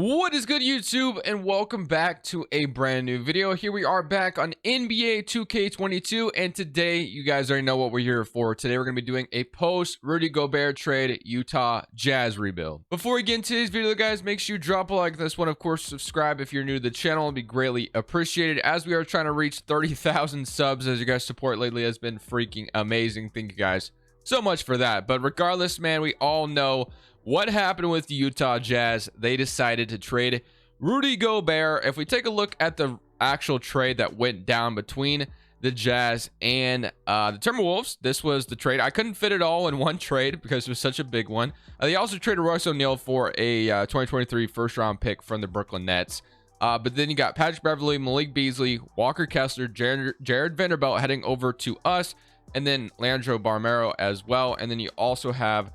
What is good, YouTube, and welcome back to a brand new video. Here we are back on NBA 2K22, and today you guys already know what we're here for. Today we're going to be doing a post Rudy Gobert trade Utah Jazz rebuild. Before we get into today's video, guys, make sure you drop a like on this one. Of course, subscribe if you're new to the channel. It'll be greatly appreciated as we are trying to reach 30,000 subs. As you guys' support lately has been freaking amazing. Thank you guys so much for that. But regardless, man, we all know what happened with the Utah Jazz. They decided to trade Rudy Gobert. If we take a look at the actual trade that went down between the Jazz and the Timberwolves, this was the trade. I couldn't fit it all in one trade because it was such a big one. They also traded Royce O'Neal for a 2023 first-round pick from the Brooklyn Nets. But then you got Patrick Beverley, Malik Beasley, Walker Kessler, Jared Vanderbilt heading over to us, and then Leandro Barmero as well. And then you also have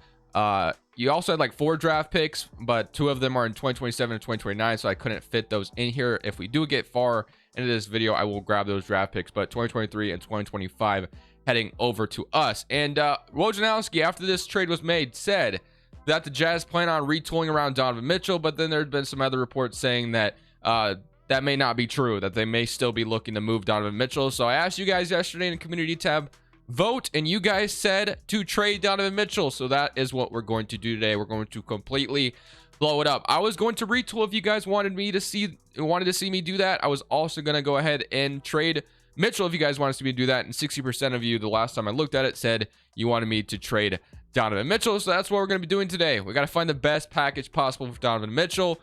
you also had like 4 draft picks, but 2 of them are in 2027 and 2029, so I couldn't fit those in here. If we do get far into this video, I will grab those draft picks, but 2023 and 2025 heading over to us. And Wojnarowski, after this trade was made, said that the Jazz plan on retooling around Donovan Mitchell, but then there had been some other reports saying that that may not be true, that they may still be looking to move Donovan Mitchell. So I asked you guys yesterday in the community tab, vote, and you guys said to trade Donovan Mitchell, so that is what we're going to do today. We're going to completely blow it up. I was going to retool if you guys wanted to see me do that. I was also going to go ahead and trade Mitchell if you guys wanted to see me do that, and 60% of you the last time I looked at it said you wanted me to trade Donovan Mitchell, so that's what we're going to be doing today. We got to find the best package possible for Donovan Mitchell.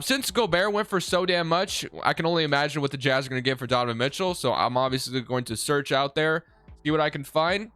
Since Gobert went for so damn much, I can only imagine what the Jazz are going to get for Donovan Mitchell, so I'm obviously going to search out there, see what I can find.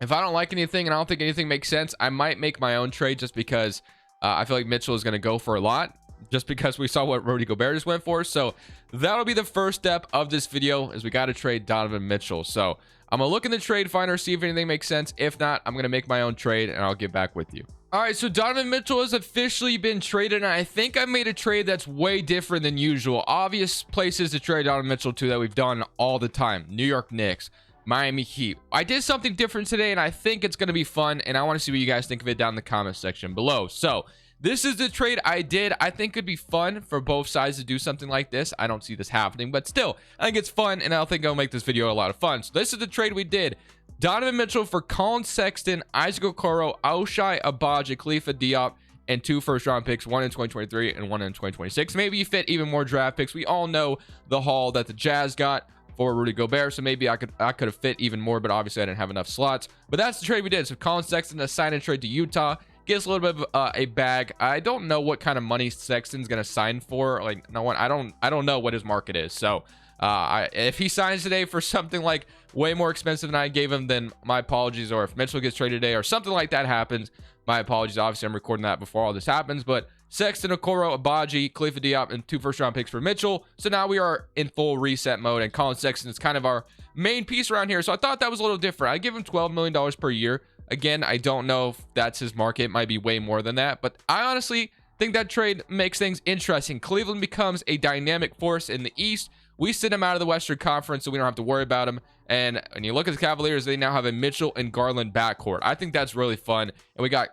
If I don't like anything and I don't think anything makes sense, I might make my own trade, just because I feel like Mitchell is going to go for a lot, just because we saw what Rudy Gobert just went for. So that'll be the first step of this video, is we got to trade Donovan Mitchell. So I'm gonna look in the trade finder, see if anything makes sense. If not, I'm gonna make my own trade and I'll get back with you. All right, so Donovan Mitchell has officially been traded, and I think I made a trade that's way different than usual. Obvious places to trade Donovan Mitchell to that we've done all the time: New York Knicks, Miami Heat. I did something different today, and I think it's going to be fun, and I want to see what you guys think of it down in the comment section below. So this is the trade I did. I think it'd be fun for both sides to do something like this. I don't see this happening, but still, I think it's fun, and I think I'll make this video a lot of fun. So this is the trade we did: Donovan Mitchell for Colin Sexton, Isaac Okoro, Ochai Agbaji, Khalifa Diop, and 2 first-round picks, 1 in 2023 and 1 in 2026. Maybe you fit even more draft picks. We all know the haul that the Jazz got for Rudy Gobert, so maybe I could have fit even more, but obviously I didn't have enough slots. But that's the trade we did. So Colin Sexton, a sign and trade to Utah, gets a little bit of a bag. I don't know what kind of money Sexton's gonna sign for. Like, no one, I don't know what his market is. So if he signs today for something like way more expensive than I gave him, then my apologies. Or if Mitchell gets traded today or something like that happens, my apologies. Obviously I'm recording that before all this happens, but Sexton, Okoro, Agbaji, Khalifa Diop, and 2 first-round picks for Mitchell. So now we are in full reset mode, and Colin Sexton is kind of our main piece around here. So I thought that was a little different. I give him $12 million per year. Again, I don't know if that's his market. It might be way more than that, but I honestly think that trade makes things interesting. Cleveland becomes a dynamic force in the East. We sit him out of the Western Conference, so we don't have to worry about him. And when you look at the Cavaliers, they now have a Mitchell and Garland backcourt. I think that's really fun, and we got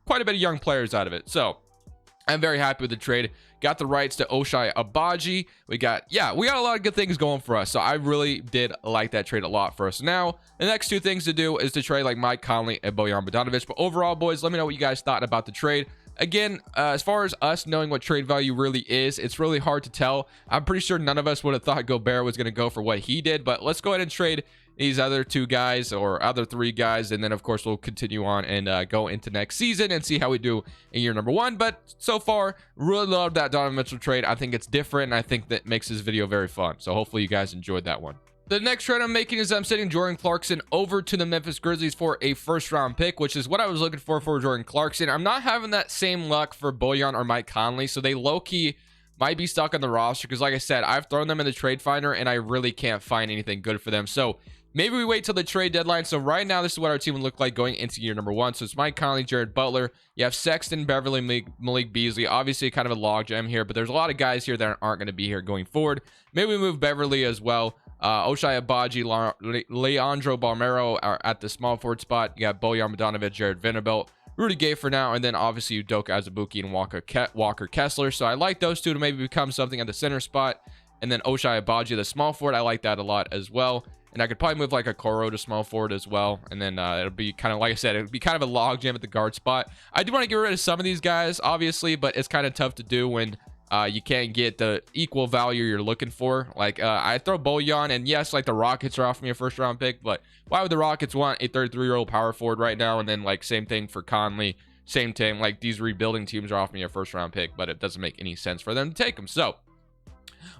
quite a bit of young players out of it. So I'm very happy with the trade. Got the rights to Ochai Agbaji. We got a lot of good things going for us. So I really did like that trade a lot for us. Now, the next 2 things to do is to trade like Mike Conley and Bojan Bogdanovic. But overall, boys, let me know what you guys thought about the trade. Again, as far as us knowing what trade value really is, it's really hard to tell. I'm pretty sure none of us would have thought Gobert was going to go for what he did. But let's go ahead and trade these other 2 guys, or other 3 guys, and then of course we'll continue on and go into next season and see how we do in year number 1. But so far, really love that Donovan Mitchell trade. I think it's different, and I think that makes this video very fun. So hopefully you guys enjoyed that one. The next trade I'm making is I'm sending Jordan Clarkson over to the Memphis Grizzlies for a first-round pick, which is what I was looking for Jordan Clarkson. I'm not having that same luck for Bojan or Mike Conley, so they low-key might be stuck on the roster, because like I said, I've thrown them in the trade finder and I really can't find anything good for them. So maybe we wait till the trade deadline. So right now, this is what our team would look like going into year number 1. So it's Mike Conley, Jared Butler. You have Sexton, Beverley, Malik Beasley. Obviously, kind of a logjam here, but there's a lot of guys here that aren't going to be here going forward. Maybe we move Beverley as well. Ochai Agbaji, Leandro Barmero are at the small forward spot. You got Bojan Bogdanovic, Jared Vanderbilt, Rudy Gay for now, and then obviously Udoka Azubuike and Walker Kessler. So I like those two to maybe become something at the center spot. And then Ochai Agbaji, the small forward, I like that a lot as well. And I could probably move like a Koro to small forward as well. And then it'll be kind of, like I said, it'll be kind of a logjam at the guard spot. I do want to get rid of some of these guys, obviously, but it's kind of tough to do when you can't get the equal value you're looking for. Like I throw Bojan, and yes, like the Rockets are offering me a first-round pick, but why would the Rockets want a 33-year-old power forward right now? And then like same thing for Conley, same thing. Like these rebuilding teams are offering me a first-round pick, but it doesn't make any sense for them to take them. So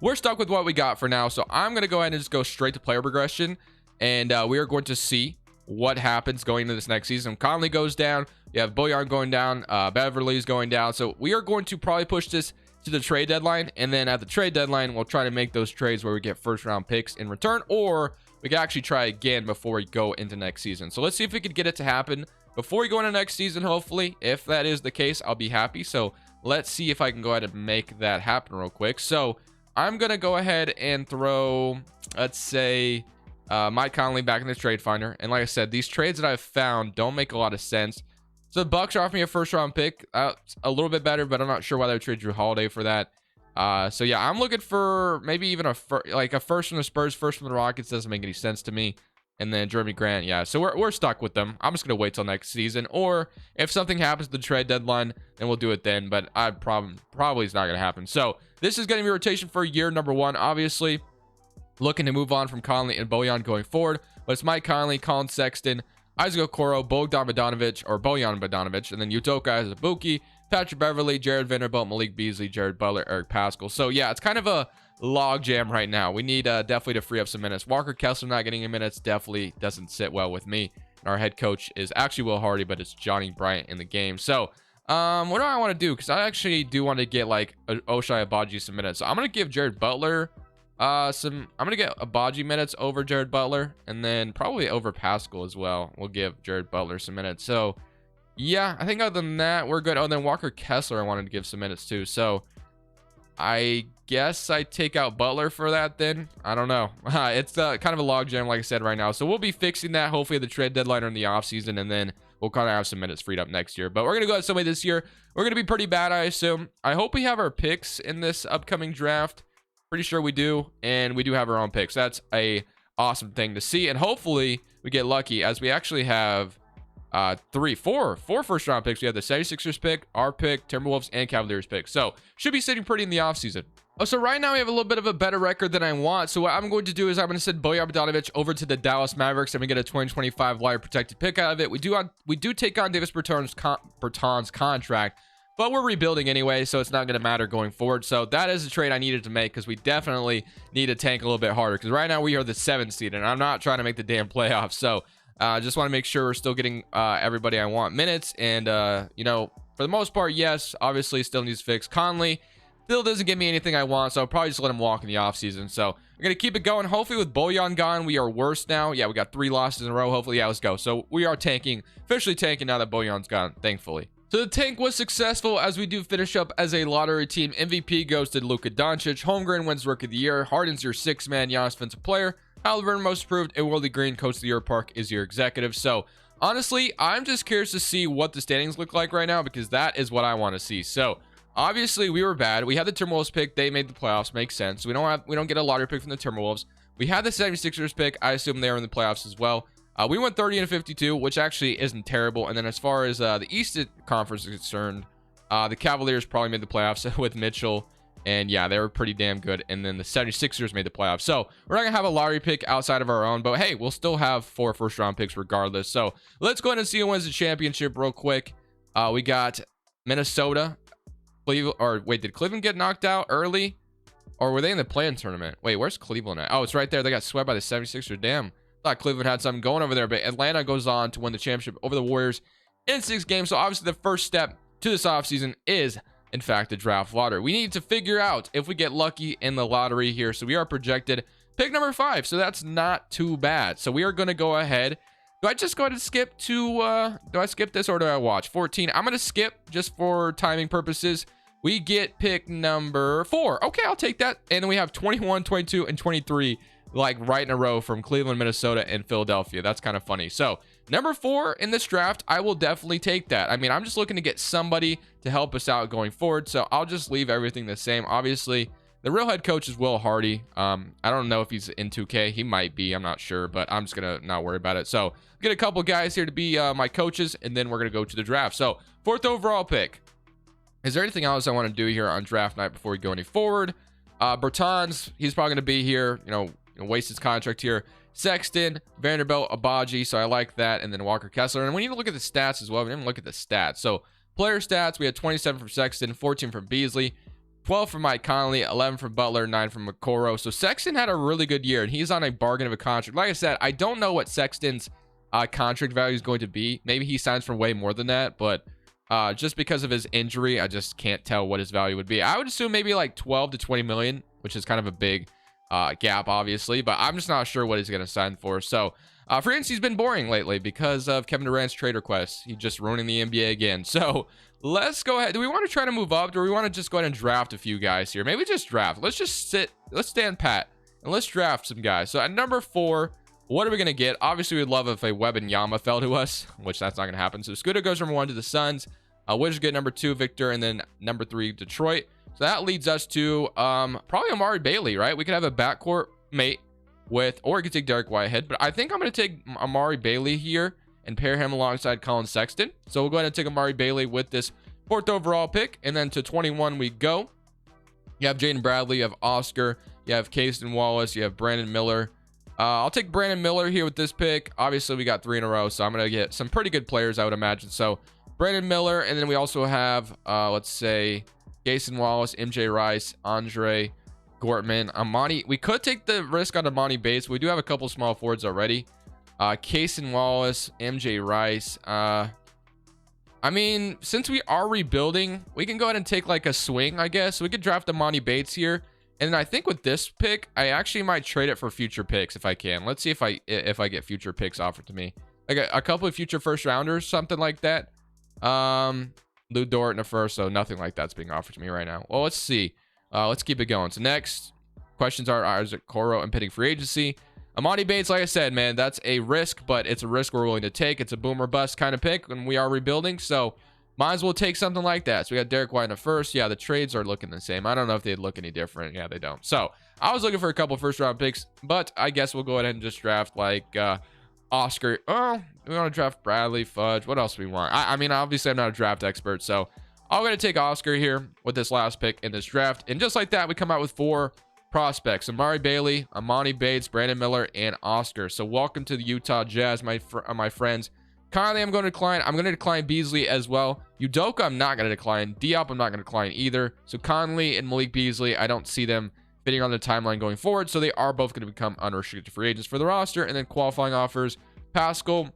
we're stuck with what we got for now. So I'm going to go ahead and just go straight to player progression. And we are going to see what happens going into this next season. Conley goes down. You have Bojan going down. Beverly's going down. So we are going to probably push this to the trade deadline. And then at the trade deadline, we'll try to make those trades where we get first round picks in return. Or we can actually try again before we go into next season. So let's see if we could get it to happen before we go into next season, hopefully. If that is the case, I'll be happy. So let's see if I can go ahead and make that happen real quick. So I'm going to go ahead and throw, let's say, Mike Conley back in the trade finder. And like I said, these trades that I've found don't make a lot of sense. So the Bucks are offering me a first round pick, a little bit better, but I'm not sure why they would trade Drew Holiday for that. So yeah, I'm looking for maybe even a first from the Spurs, first from the Rockets. Doesn't make any sense to me. And then Jeremy Grant, yeah. So we're stuck with them. I'm just gonna wait till next season, or if something happens to the trade deadline, then we'll do it then. But I probably is not gonna happen. So this is gonna be rotation for year number 1, obviously. Looking to move on from Conley and Bojan going forward. But it's Mike Conley, Colin Sexton, Isaac Okoro, Bojan Bogdanovic, and then Udoka Azubuike, Patrick Beverly, Jared Vanderbilt, Malik Beasley, Jared Butler, Eric Paschall. So yeah, it's kind of a log jam right now. We need definitely to free up some minutes. Walker Kessler not getting in minutes definitely doesn't sit well with me. And our head coach is actually Will Hardy, but it's Johnny Bryant in the game. So what do I want to do? Because I actually do want to get like Ochai Agbaji some minutes. So I'm gonna give Jared Butler I'm gonna get Agbaji minutes over Jared Butler, and then probably over Paschall as well. We'll give Jared Butler some minutes. So yeah, I think other than that, we're good. Oh, then Walker Kessler I wanted to give some minutes too. So I guess I take out Butler for that then. I don't know. It's kind of a logjam, like I said, right now. So we'll be fixing that hopefully at the trade deadline or in the offseason, and then we'll kind of have some minutes freed up next year. But we're going to go out some way this year. We're going to be pretty bad, I assume. I hope we have our picks in this upcoming draft. Pretty sure we do, and we do have our own picks. That's a awesome thing to see, and hopefully we get lucky, as we actually have four first round picks. We have the 76ers pick, our pick, Timberwolves, and Cavaliers pick. So should be sitting pretty in the offseason. Oh, so right now we have a little bit of a better record than I want. So what I'm going to do is I'm going to send Bojan Bogdanovic over to the Dallas Mavericks, and we get a 2025 lottery protected pick out of it. We do take on Davis Bertans' contract, but we're rebuilding anyway, so it's not going to matter going forward. So that is a trade I needed to make, because we definitely need to tank a little bit harder, because right now we are the 7th seed, and I'm not trying to make the damn playoffs. So I just want to make sure we're still getting everybody I want minutes. And, you know, for the most part, yes, obviously still needs to fix. Conley still doesn't give me anything I want, so I'll probably just let him walk in the offseason. So we're going to keep it going. Hopefully with Bojan gone, we are worse now. Yeah, we got 3 losses in a row. Hopefully, yeah, let's go. So we are tanking, officially tanking now that Bojan's gone, thankfully. So the tank was successful, as we do finish up as a lottery team. MVP goes to Luka Doncic. Holmgren wins Rookie of the Year. Harden's your 6-man Giannis Defensive Player. Halliburton most improved, and Willie Green, Coach of the Year Park, is your executive. So honestly, I'm just curious to see what the standings look like right now, because that is what I want to see. So obviously we were bad. We had the Timberwolves pick. They made the playoffs. Makes sense. We don't get a lottery pick from the Timberwolves. We had the 76ers pick. I assume they were in the playoffs as well. We went 30-52, which actually isn't terrible. And then as far as the Eastern Conference is concerned, the Cavaliers probably made the playoffs with Mitchell. And yeah, they were pretty damn good. And then the 76ers made the playoffs. So we're not going to have a lottery pick outside of our own. But hey, we'll still have 4 first-round picks regardless. So let's go ahead and see who wins the championship real quick. We got Minnesota. Did Cleveland get knocked out early? Or were they in the play-in tournament? Wait, where's Cleveland at? Oh, it's right there. They got swept by the 76ers. Damn. Thought Cleveland had something going over there, but Atlanta goes on to win the championship over the Warriors in 6 games. So obviously the first step to this offseason is, in fact, the draft lottery. We need to figure out if we get lucky in the lottery here. So we are projected pick number 5. So that's not too bad. So we are going to go ahead. Do I just go ahead and skip to, do I skip this or do I watch? 14. I'm going to skip just for timing purposes. We get pick number 4. Okay, I'll take that. And then we have 21, 22, and 23 like right in a row from Cleveland, Minnesota, and Philadelphia. That's kind of funny. So Number 4 in this draft, I will definitely take that. I mean, I'm just looking to get somebody to help us out going forward, so I'll just leave everything the same. Obviously, the real head coach is Will Hardy. I don't know if he's in 2K. He might be. I'm not sure, but I'm just going to not worry about it. So, get a couple guys here to be my coaches, and then we're going to go to the draft. So, 4th overall pick. Is there anything else I want to do here on draft night before we go any forward? Bertans, he's probably going to be here, waste his contract here. Sexton, Vanderbilt, Abaji, so I like that. And then Walker Kessler. And we need to look at the stats as well. We didn't look at the stats. So, player stats, we had 27 from Sexton, 14 from Beasley, 12 from Mike Conley, 11 from Butler, 9 from Okoro. So, Sexton had a really good year, and he's on a bargain of a contract. Like I said, I don't know what Sexton's contract value is going to be. Maybe he signs for way more than that, but just because of his injury, I just can't tell what his value would be. I would assume maybe like 12 to 20 million, which is kind of a big gap, obviously, but I'm just not sure what he's going to sign for. So, free agency's been boring lately because of Kevin Durant's trade requests. He's just ruining the NBA again. So, let's go ahead. Do we want to try to move up? Or do we want to just go ahead and draft a few guys here? Maybe just draft. Let's just let's stand pat, and let's draft some guys. So, at number 4, what are we going to get? Obviously, we'd love if a Wembanyama fell to us, which that's not going to happen. So, Scooter goes number 1 to the Suns. Wizards get number 2, Victor, and then number 3, Detroit. So that leads us to probably Amari Bailey, right? We could have a backcourt mate with, or we could take Derek Whitehead, but I think I'm going to take Amari Bailey here and pair him alongside Colin Sexton. So we'll go ahead and take Amari Bailey with this 4th overall pick, and then to 21 we go. You have Jaden Bradley, you have Oscar, you have Caston Wallace, you have Brandon Miller. I'll take Brandon Miller here with this pick. Obviously, we got 3 in a row, so I'm going to get some pretty good players, I would imagine. So Brandon Miller, and then we also have, let's say, Jason Wallace, MJ Rice, Andre Gortman, Amani. We could take the risk on Amani Bates. We do have a couple small forwards already. Cason Wallace, MJ Rice. I mean, since we are rebuilding, we can go ahead and take like a swing, I guess. So we could draft Amani Bates here. And I think with this pick, I actually might trade it for future picks if I can. Let's see if I get future picks offered to me. Like a couple of future first rounders, something like that. Lou Dort in a first, so nothing like that's being offered to me right now. Well, let's see. Let's keep it going. So next questions are Isaac Coro impending free agency. Amani Bates, like I said, man, that's a risk, but it's a risk we're willing to take. It's a boom or bust kind of pick when we are rebuilding, so might as well take something like that. So we got Derek White in a first. Yeah, the trades are looking the same. I don't know if they'd look any different. Yeah, they don't. So I was looking for a couple first round picks, but I guess we'll go ahead and just draft like Oscar. Oh, we want to draft Bradley, Fudge. What else do we want? I mean, obviously I'm not a draft expert, so I'm going to take Oscar here with this last pick in this draft. And just like that, we come out with 4 prospects: Amari Bailey, Amani Bates, Brandon Miller, and Oscar. So welcome to the Utah Jazz, my friends. Conley, I'm going to decline. I'm going to decline Beasley as well. Udoka, I'm not going to decline. Diop, I'm not going to decline either. So Conley and Malik Beasley, I don't see them fitting on the timeline going forward. So they are both going to become unrestricted free agents for the roster. And then qualifying offers: Pascal,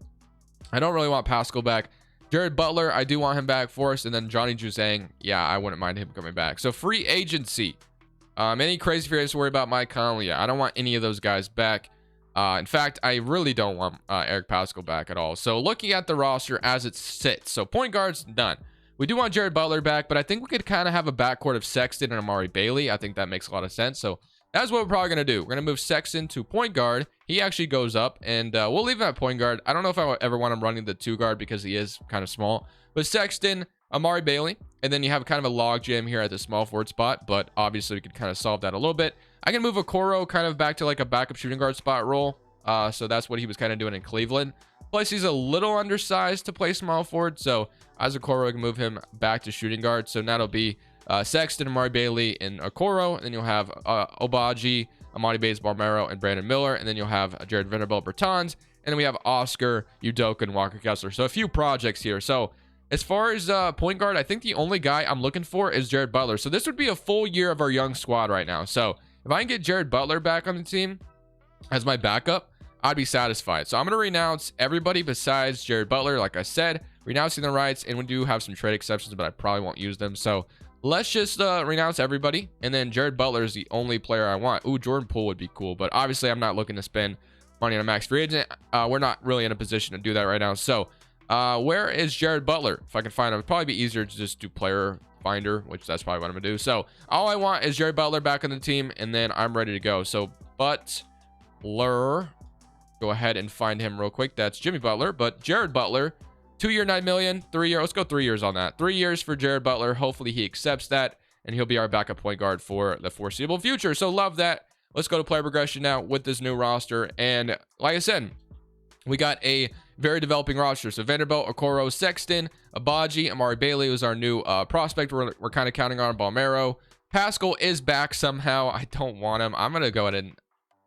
I don't really want Pascal back. Jared Butler, I do want him back for us. And then Johnny Juzang, yeah, I wouldn't mind him coming back. So free agency. Any crazy free agents to worry about? Mike Conley, yeah, I don't want any of those guys back. In fact, I really don't want Eric Pascal back at all. So looking at the roster as it sits, so point guards, done. We do want Jared Butler back, but I think we could kind of have a backcourt of Sexton and Amari Bailey. I think that makes a lot of sense. So that's what we're probably going to do. We're going to move Sexton to point guard. He actually goes up, and we'll leave him at point guard. I don't know if I ever want him running the 2 guard because he is kind of small. But Sexton, Amari Bailey, and then you have kind of a log jam here at the small forward spot, but obviously we could kind of solve that a little bit. I can move Okoro kind of back to like a backup shooting guard spot role. So that's what he was kind of doing in Cleveland. Plus, he's a little undersized to play small forward, so as Okoro, can move him back to shooting guard. So that'll be Sexton, Amari Bailey, and Okoro. And then you'll have Obaji, Amani Bates, Balmero, and Brandon Miller. And then you'll have Jared Vanderbilt, Bertans. And then we have Oscar, Udoka, and Walker Kessler. So a few projects here. So as far as point guard, I think the only guy I'm looking for is Jared Butler. So this would be a full year of our young squad right now. So if I can get Jared Butler back on the team as my backup, I'd be satisfied. So I'm going to renounce everybody besides Jared Butler. Like I said, renouncing the rights, and we do have some trade exceptions, but I probably won't use them. So let's just renounce everybody. And then Jared Butler is the only player I want. Ooh, Jordan Poole would be cool, but obviously I'm not looking to spend money on a max free agent. We're not really in a position to do that right now. So where is Jared Butler? If I can find him, it'd probably be easier to just do player finder, which that's probably what I'm gonna do. So all I want is Jared Butler back on the team, and then I'm ready to go. So Butler, go ahead and find him real quick. That's Jimmy Butler, but Jared Butler, 2-year, $9 million, 3-year. Let's go 3 years on that. 3 years for Jared Butler. Hopefully he accepts that, and he'll be our backup point guard for the foreseeable future. So love that. Let's go to player progression now with this new roster. And like I said, we got a very developing roster. So Vanderbilt, Okoro, Sexton, Abaji, Amari Bailey was our new prospect. We're kind of counting on Balmero. Pascal is back somehow. I don't want him. I'm going to go ahead and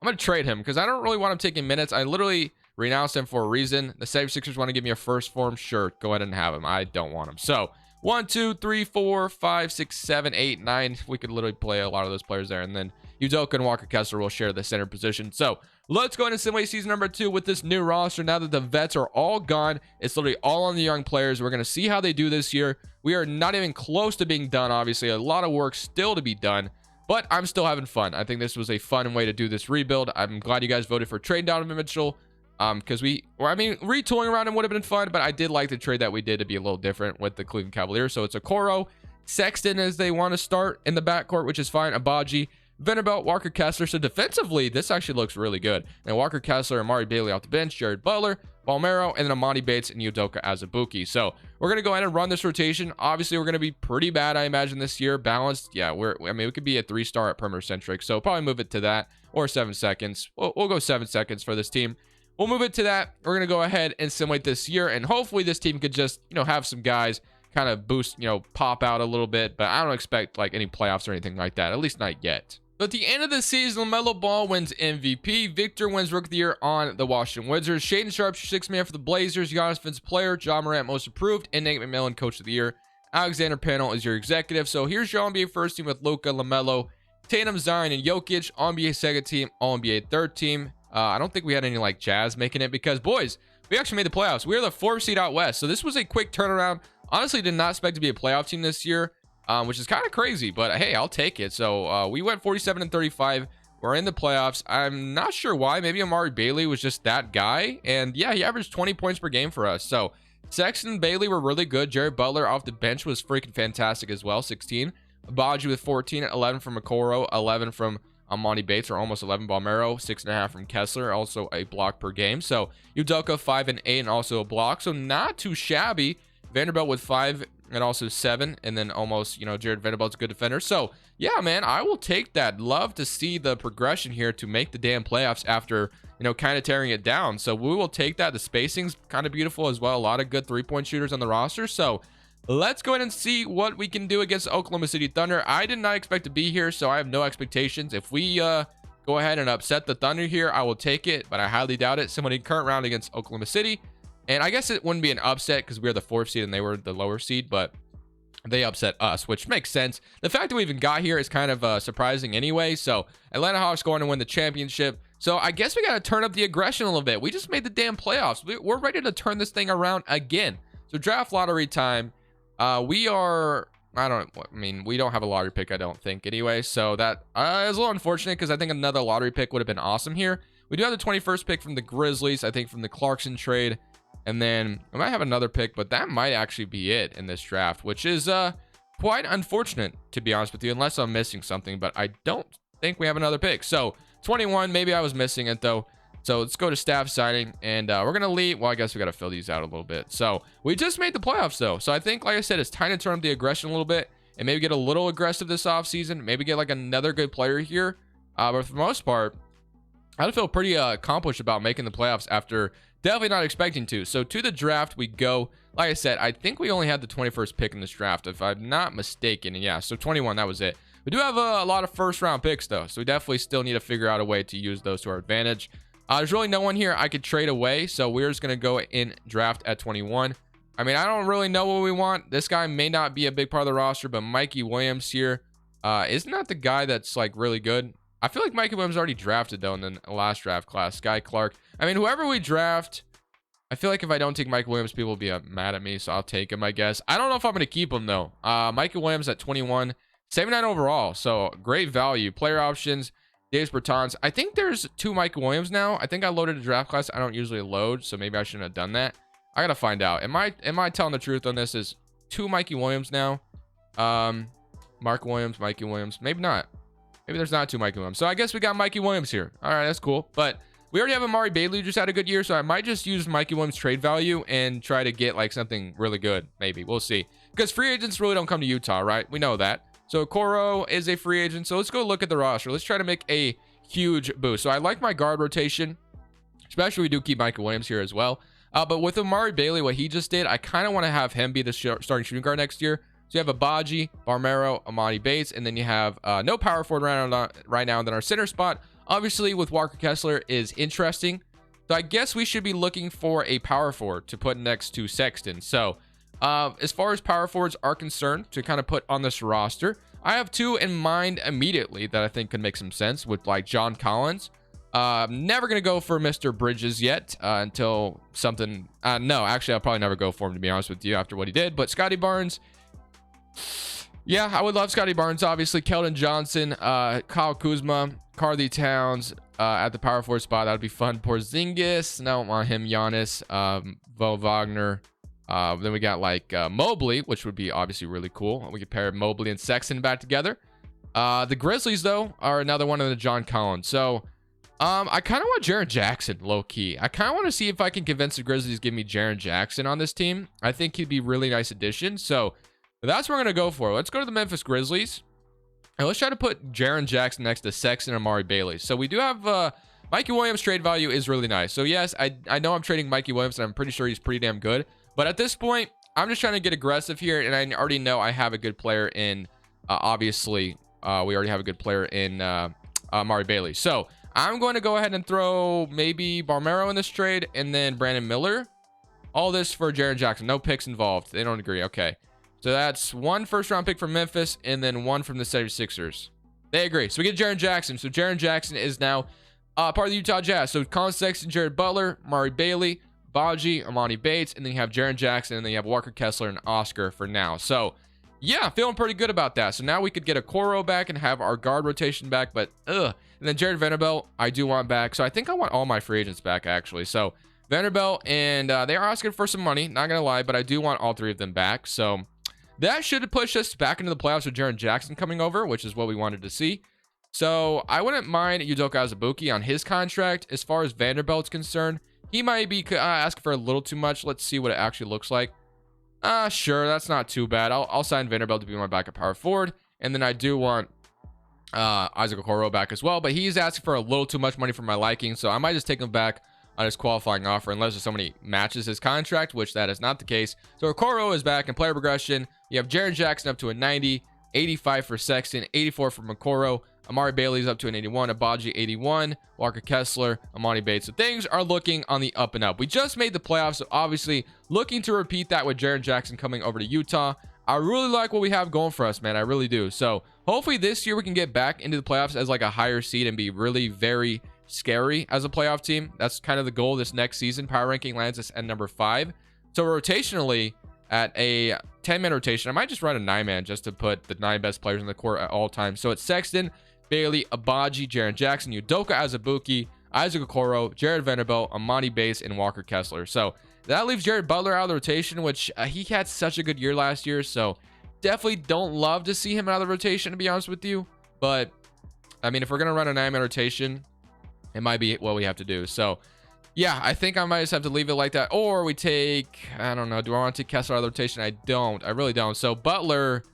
I'm going to trade him because I don't really want him taking minutes. I literally renounced him for a reason. The 76ers want to give me a first form. Sure, go ahead and have him. I don't want him. So 1, 2, 3, 4, 5, 6, 7, 8, 9. We could literally play a lot of those players there. And then Udoka and Walker Kessler will share the center position. So let's go ahead and simulate season number 2 with this new roster. Now that the vets are all gone, it's literally all on the young players. We're going to see how they do this year. We are not even close to being done. Obviously, a lot of work still to be done, but I'm still having fun. I think this was a fun way to do this rebuild. I'm glad you guys voted for trading Donovan Mitchell. Because retooling around him would have been fun, but I did like the trade that we did to be a little different with the Cleveland Cavaliers. So it's Okoro, Sexton as they want to start in the backcourt, which is fine. Abaji, Vanderbilt, Walker Kessler. So defensively, this actually looks really good. And Walker Kessler, Amari Bailey off the bench, Jared Butler, Balmero, and then Amani Bates and Udoka as a Buki. So we're going to go ahead and run this rotation. Obviously, we're going to be pretty bad, I imagine, this year. Balanced. Yeah, we could be a 3-star at perimeter centric. So probably move it to that or 7 seconds. We'll go 7 seconds for this team. We'll move it to that. We're going to go ahead and simulate this year. And hopefully this team could just, have some guys kind of boost, pop out a little bit. But I don't expect like any playoffs or anything like that. At least not yet. So at the end of the season, LaMelo Ball wins MVP. Victor wins Rookie of the Year on the Washington Wizards. Shaedon Sharp's 6th man for the Blazers. Giannis Defensive Player. John Morant Most Improved. And Nate McMillan Coach of the Year. Alexander Panel is your executive. So here's your NBA first team with Luka, LaMelo, Tatum, Zion, and Jokic. All-NBA second team. All-NBA third team. I don't think we had any like Jazz making it because, boys, we actually made the playoffs. We are the 4th seed out west. So this was a quick turnaround. Honestly, did not expect to be a playoff team this year, which is kind of crazy. But, hey, I'll take it. So we went 47-35. We're in the playoffs. I'm not sure why. Maybe Amari Bailey was just that guy. And, yeah, he averaged 20 points per game for us. So Sexton and Bailey were really good. Jared Butler off the bench was freaking fantastic as well, 16. Abaji with 14, 11 from Okoro, 11 from Amani Bates, or almost 11. Balmero, 6.5 from Kessler, also a block per game. So Udoka 5 and 8, and also a block. So not too shabby. Vanderbilt with 5 and also 7, and then almost, Jared Vanderbilt's a good defender. So yeah, man, I will take that. Love to see the progression here to make the damn playoffs after, kind of tearing it down. So we will take that. The spacing's kind of beautiful as well. A lot of good 3-point shooters on the roster. So let's go ahead and see what we can do against Oklahoma City Thunder. I did not expect to be here, so I have no expectations. If we go ahead and upset the Thunder here, I will take it, but I highly doubt it. Similar to current round against Oklahoma City. And I guess it wouldn't be an upset because we are the 4th seed and they were the lower seed, but they upset us, which makes sense. The fact that we even got here is kind of surprising anyway. So Atlanta Hawks going to win the championship. So I guess we got to turn up the aggression a little bit. We just made the damn playoffs. We're ready to turn this thing around again. So draft lottery time. We don't have a lottery pick, I don't think anyway. So that is a little unfortunate because I think another lottery pick would have been awesome here. We do have the 21st pick from the Grizzlies, I think from the Clarkson trade. And then I might have another pick, but that might actually be it in this draft, which is quite unfortunate, to be honest with you, unless I'm missing something. But I don't think we have another pick. So 21, maybe I was missing it though. So let's go to staff signing, and we're going to leave. Well, I guess we got to fill these out a little bit. So we just made the playoffs though. So I think, like I said, it's time to turn up the aggression a little bit and maybe get a little aggressive this offseason. Maybe get like another good player here. But for the most part, I feel pretty accomplished about making the playoffs after definitely not expecting to. So to the draft we go. Like I said, I think we only had the 21st pick in this draft, if I'm not mistaken. And yeah, so 21, that was it. We do have a lot of first round picks though. So we definitely still need to figure out a way to use those to our advantage. There's really no one here I could trade away. So we're just going to go in draft at 21. I mean, I don't really know what we want. This guy may not be a big part of the roster, but Mikey Williams here. Isn't that the guy that's like really good? I feel like Mikey Williams already drafted though in the last draft class. Sky Clark. I mean, whoever we draft, I feel like if I don't take Mike Williams, people will be mad at me. So I'll take him, I guess. I don't know if I'm going to keep him though. Mikey Williams at 21, 79 overall. So great value. Player options. Davis Bertans. I think there's 2 Mike Williams now. I think I loaded a draft class. I don't usually load, so maybe I shouldn't have done that. I gotta find out. Am I telling the truth on this? Is 2 Mikey Williams now? Mark Williams, Mikey Williams. Maybe not. Maybe there's not 2 Mikey Williams. So I guess we got Mikey Williams here. All right, that's cool. But we already have Amari Bailey who just had a good year, so I might just use Mikey Williams trade value and try to get like something really good. Maybe we'll see, because free agents really don't come to Utah, right? We know that. So Okoro is a free agent, so let's go look at the roster. Let's try to make a huge boost. So I like my guard rotation, especially we do keep Mikey Williams here as well. But with Amari Bailey, what he just did, I kind of want to have him be the starting shooting guard next year. So you have Abaji, Barmero, Amani Bates, and then you have no power forward right now. And then our center spot, obviously with Walker Kessler, is interesting. So I guess we should be looking for a power forward to put next to Sexton. So as far as power forwards are concerned, to kind of put on this roster, I have two in mind immediately that I think could make some sense with like John Collins. Never going to go for Mr. Bridges yet until something. No, actually, I'll probably never go for him, to be honest with you, after what he did. But Scotty Barnes. Yeah, I would love Scotty Barnes, obviously. Keldon Johnson, Kyle Kuzma, Karl Towns at the power forward spot. That would be fun. Porzingis, no, I don't want him. Giannis, Vo Wagner. Then we got like Mobley, which would be obviously really cool. We could pair Mobley and Sexton back together. The Grizzlies, though, are another one of the John Collins. So I kind of want Jaren Jackson, low-key. I kind of want to see if I can convince the Grizzlies to give me Jaren Jackson on this team. I think he'd be a really nice addition. So that's what we're going to go for. Let's go to the Memphis Grizzlies. And let's try to put Jaren Jackson next to Sexton and Amari Bailey. So we do have Mikey Williams trade value is really nice. So yes, I know I'm trading Mikey Williams, and I'm pretty sure he's pretty damn good. But at this point, I'm just trying to get aggressive here. And I already know I have a good player in, obviously, we already have a good player in Amari Bailey. So I'm going to go ahead and throw maybe Barmero in this trade, and then Brandon Miller. All this for Jaren Jackson. No picks involved. They don't agree. Okay. So that's one first-round pick from Memphis, and then one from the 76ers. They agree. So we get Jaren Jackson. So Jaren Jackson is now part of the Utah Jazz. So Colin Sexton, Jared Butler, Amari Bailey, Baji, Amani Bates, and then you have Jaren Jackson, and then you have Walker Kessler and Oscar for now. So yeah, feeling pretty good about that. So now we could get a Okoro back and have our guard rotation back, but and then Jared Vanderbilt, I do want back. So I think I want all my free agents back, actually. So Vanderbilt, and they are asking for some money, not gonna lie, but I do want all three of them back. So that should push us back into the playoffs with Jaren Jackson coming over, which is what we wanted to see. So I wouldn't mind Udoka Azubuike on his contract. As far as Vanderbilt's concerned, he might be asking for a little too much. Let's see what it actually looks like. Sure, that's not too bad. I'll sign Vanderbilt to be my backup power forward. And then I do want Isaac Okoro back as well, but he's asking for a little too much money for my liking, so I might just take him back on his qualifying offer unless there's somebody matches his contract, which that is not the case. So Okoro is back in player progression. You have Jaren Jackson up to a 90, 85 for Sexton, 84 for Okoro. Amari Bailey's up to an 81, Abaji 81, Walker Kessler, Amani Bates. So things are looking on the up and up. We just made the playoffs, so obviously looking to repeat that with Jaren Jackson coming over to Utah. I really like what we have going for us, man. I really do. So hopefully this year we can get back into the playoffs as like a higher seed and be really very scary as a playoff team. That's kind of the goal this next season. Power ranking lands us at number 5. So rotationally, at a 10-man rotation, I might just run a 9-man just to put the 9 best players in the court at all times. So it's Sexton, Bailey, Abaji, Jaren Jackson, Udoka Azubuike, Isaac Okoro, Jared Vanderbilt, Amani Bates, and Walker Kessler. So that leaves Jared Butler out of the rotation, which he had such a good year last year. So definitely don't love to see him out of the rotation, to be honest with you. But I mean, if we're going to run a 9-man rotation, it might be what we have to do. So yeah, I think I might just have to leave it like that. Or we take, I don't know, do I want to take Kessler out of the rotation? I don't. I really don't. So Butler,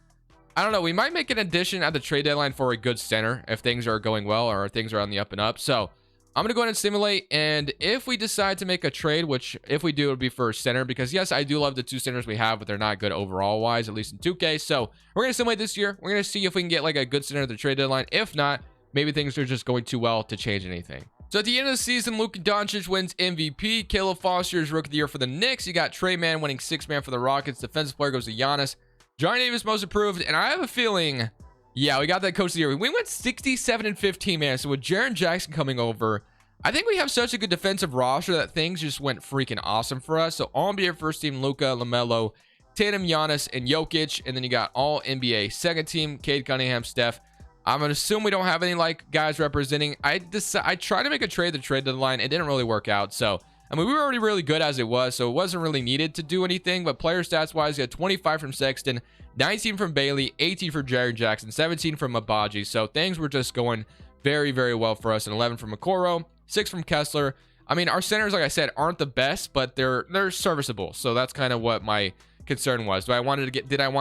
I don't know. We might make an addition at the trade deadline for a good center if things are going well or things are on the up and up. So I'm going to go ahead and simulate. And if we decide to make a trade, which if we do, it would be for a center. Because yes, I do love the 2 centers we have, but they're not good overall wise, at least in 2K. So we're going to simulate this year. We're going to see if we can get like a good center at the trade deadline. If not, maybe things are just going too well to change anything. So at the end of the season, Luka Doncic wins MVP. Caleb Foster is Rookie of the Year for the Knicks. You got Trey Mann winning 6-man for the Rockets. Defensive player goes to Giannis. Johnny Davis most improved. And I have a feeling, yeah, we got that Coach of the Year. We went 67-15, man. So with Jaren Jackson coming over, I think we have such a good defensive roster that things just went freaking awesome for us. So all NBA first team, Luka, LaMelo, Tatum, Giannis, and Jokic. And then you got all NBA second team, Cade Cunningham, Steph. I'm going to assume we don't have any like guys representing. I tried to make a trade at the trade deadline. It didn't really work out. So, I mean, we were already really good as it was. So it wasn't really needed to do anything. But player stats wise, you had 25 from Sexton, 19 from Bailey, 18 for Jaren Jackson, 17 from Abaji. So things were just going very, very well for us. And 11 from Okoro, 6 from Kessler. I mean, our centers, like I said, aren't the best, but they're serviceable. So that's kind of what my concern was. Did I want to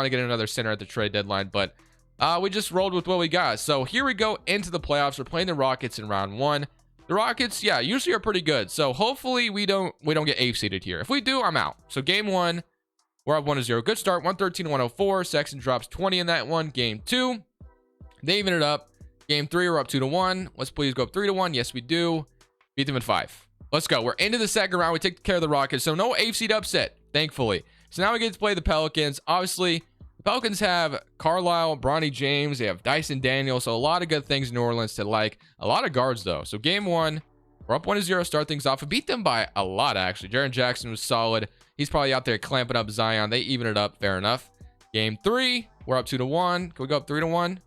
get another center at the trade deadline? But we just rolled with what we got. So here we go into the playoffs. We're playing the Rockets in round 1. The Rockets, yeah, usually are pretty good. So hopefully we don't get 8th seeded here. If we do, I'm out. So game 1, we're up 1-0. Good start, 113-104. Sexton drops 20 in that one. Game 2, they even it up. Game 3, we're up 2-1. Let's please go up 3-1. Yes, we do. Beat them in 5. Let's go. We're into the second round. We take care of the Rockets. So no 8th seed upset, thankfully. So now we get to play the Pelicans. Obviously, the Pelicans have Carlisle, Bronny James. They have Dyson Daniels. So a lot of good things in New Orleans to like. A lot of guards, though. So game 1, we're up 1-0. Start things off. We beat them by a lot, actually. Jaren Jackson was solid. He's probably out there clamping up Zion. They even it up. Fair enough. Game 3, we're up 2-1. Can we go up 3-1?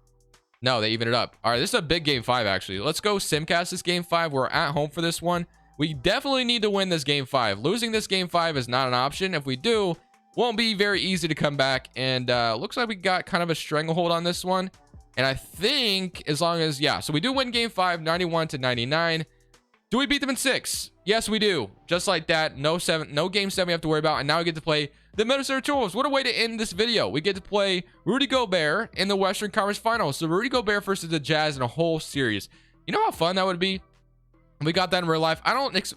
No, they even it up. All right, this is a big game 5, actually. Let's go Simcast this game 5. We're at home for this one. We definitely need to win this game 5. Losing this game 5 is not an option. If we do, won't be very easy to come back. And looks like we got kind of a stranglehold on this one. And I think as long as, yeah, so we do win game 5, 91-99. Do we beat them in 6? Yes, we do. Just like that. No game 7 we have to worry about. And now we get to play the Minnesota Timberwolves. What a way to end this video. We get to play Rudy Gobert in the Western Conference Finals. So Rudy Gobert versus the Jazz in a whole series. You know how fun that would be? We got that in real life.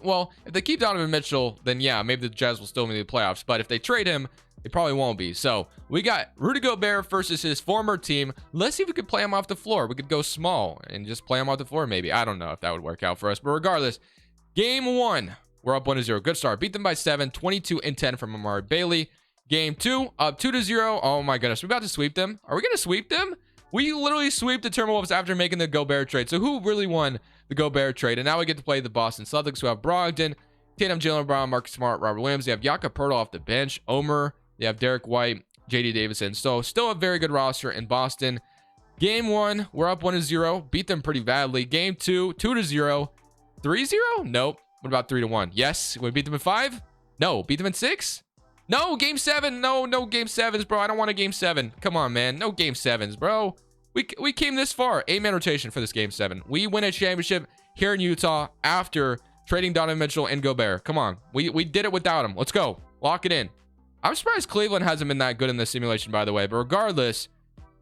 Well, if they keep Donovan Mitchell, then yeah, maybe the Jazz will still be in the playoffs. But if they trade him, they probably won't be. So we got Rudy Gobert versus his former team. Let's see if we could play him off the floor. We could go small and just play him off the floor maybe. I don't know if that would work out for us. But regardless, game 1, we're up 1-0. Good start. Beat them by 7, 22-10 from Amari Bailey. Game 2, up 2-0. Oh my goodness. We're about to sweep them. Are we going to sweep them? We literally sweep the Timberwolves after making the Gobert trade. So who really won the Gobert trade? And now we get to play the Boston Celtics, who have Brogdon, Tatum, Jaylen Brown, Marcus Smart, Robert Williams. They have Jakob Poeltl off the bench, Omer. They have Derek White, JD Davison. So still a very good roster in Boston. Game 1, we're up 1-0. Beat them pretty badly. Game 2, 2-0. 3-0? Nope. What about 3-1? Yes. We beat them in 5? No. Beat them in 6? No. Game 7. No game 7s, bro. I don't want a game 7. Come on, man. No game 7s, bro. We came this far. 8-man rotation for this game 7. We win a championship here in Utah after trading Donovan Mitchell and Gobert. Come on. We did it without him. Let's go. Lock it in. I'm surprised Cleveland hasn't been that good in this simulation, by the way. But regardless,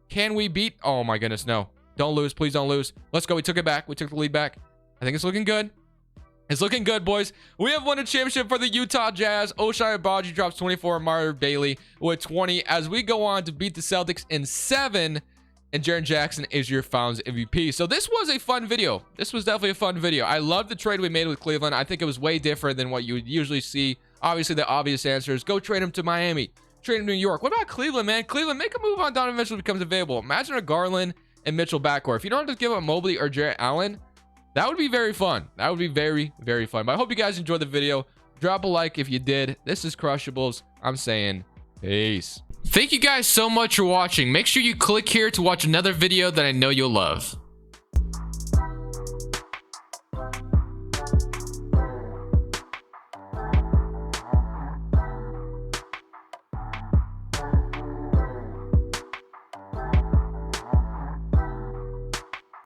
can we beat? Oh, my goodness. No. Don't lose. Please don't lose. Let's go. We took it back. We took the lead back. I think it's looking good. It's looking good, boys. We have won a championship for the Utah Jazz. Ochai Agbaji drops 24. Amari Bailey with 20 as we go on to beat the Celtics in 7. And Jaren Jackson is your Finals MVP. So this was a fun video. This was definitely a fun video. I love the trade we made with Cleveland. I think it was way different than what you would usually see. Obviously, the obvious answer is go trade him to Miami. Trade him to New York. What about Cleveland, man? Cleveland, make a move on Donovan Mitchell becomes available. Imagine a Garland and Mitchell backcourt. If you don't have to give up Mobley or Jarrett Allen, that would be very fun. That would be very, very fun. But I hope you guys enjoyed the video. Drop a like if you did. This is Crushables. I'm saying peace. Thank you guys so much for watching. Make sure you click here to watch another video that I know you'll love.